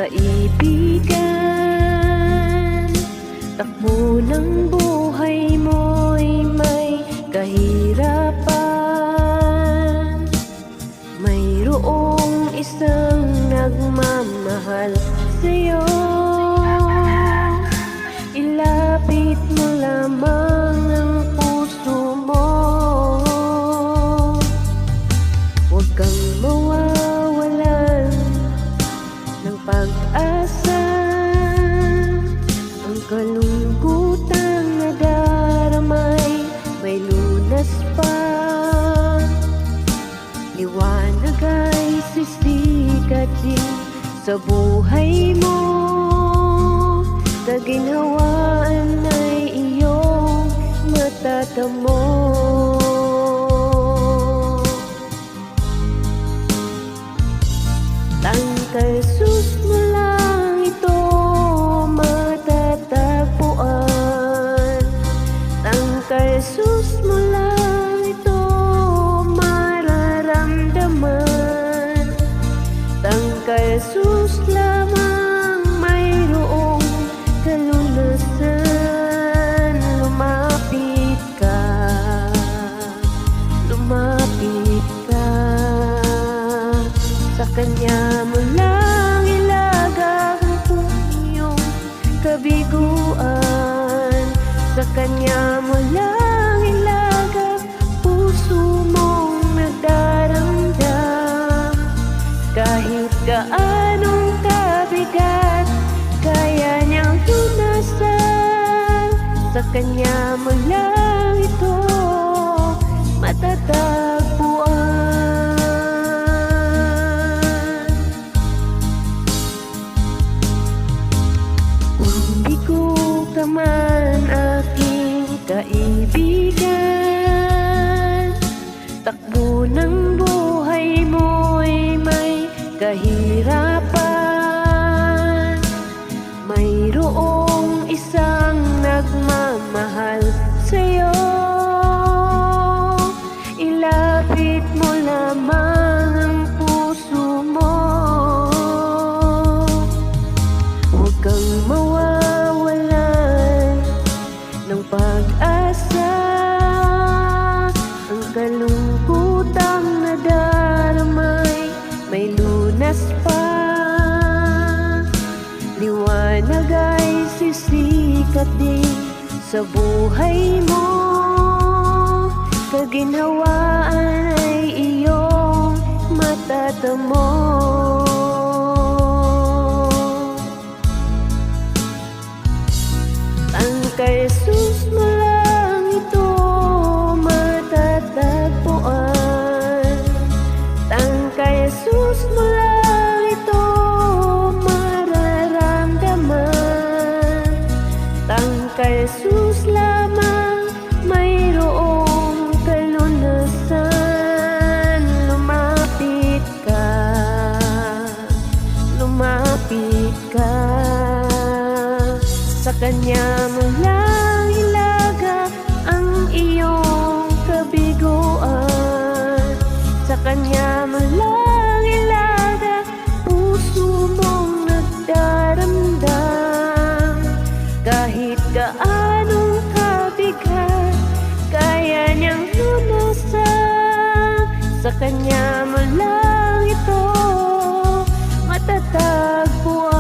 kaibigan. Takbo ng buhay mo'y may kahirapan. Mayroong isang nagmamahal sa'yo. Ilapit mo lamang ang puso mo. Huwag kang mawawalan ng pag-asa. Ang kalungkutang nadaramay may lunas pa. Liwanag ay sisikat din sa buhay mo. Kaginhawaan ay iyong matatamo. Tangkay sus mo lang ito matatagpuan. Tangkay sus mo lang ito mararamdaman. Tangkay sus lamang mayroong kalunasan. Lumapit ka, lumapit ka. Sa Kanya mo lang ilagak ang iyong kabiguan. Sa Kanya mo lang ilagak puso mong nagdaramdam. Kahit gaanong kabigat kaya niyang lunasan. Sa Kanya mo lang ito matatagpuan. Ka man aking kaibigan, takbo ng buhay mo'y may kahirapan. Mayroong isang nagmamahal sa'yo. Ilapit mo lamang ang puso mo. Huwag kang ng pag-asa. Ang kalungkutang nadaramay may lunas pa. Liwanag ay sisikat din sa buhay mo. Kaginhawaan ay iyong matatamo. Tangkay sus mo lang ito matatagpuan. Tangkay sus mo lang ito mararamdaman. Tangkay sus lamang mayroong kalunasan. Lumapit ka, lumapit ka. Sa Kanya mo lang ilaga ang iyong kabiguan. Sa Kanya mo lang ilaga puso mong nagdaramdam. Kahit gaanong kabigat kaya niyang lunasan. Sa Kanya mo lang ito matatagpuan.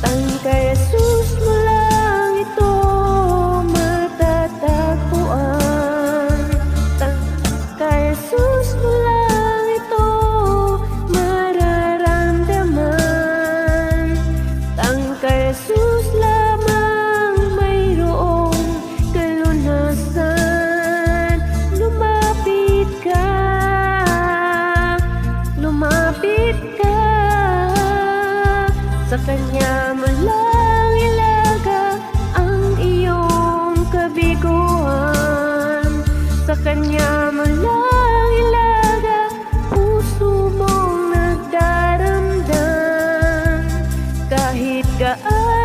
Tangkay sus mo lang ito matatagpuan. Tangkay sus mo lang ito mararamdaman. Tangkay sus lamang mayroong kalunasan. Lumapit ka, lumapit ka. Sa Kanya mo lang ilaga ang iyong kabiguan. Sa Kanya mo lang ilaga puso mong nagdaramdam. Kahit gaano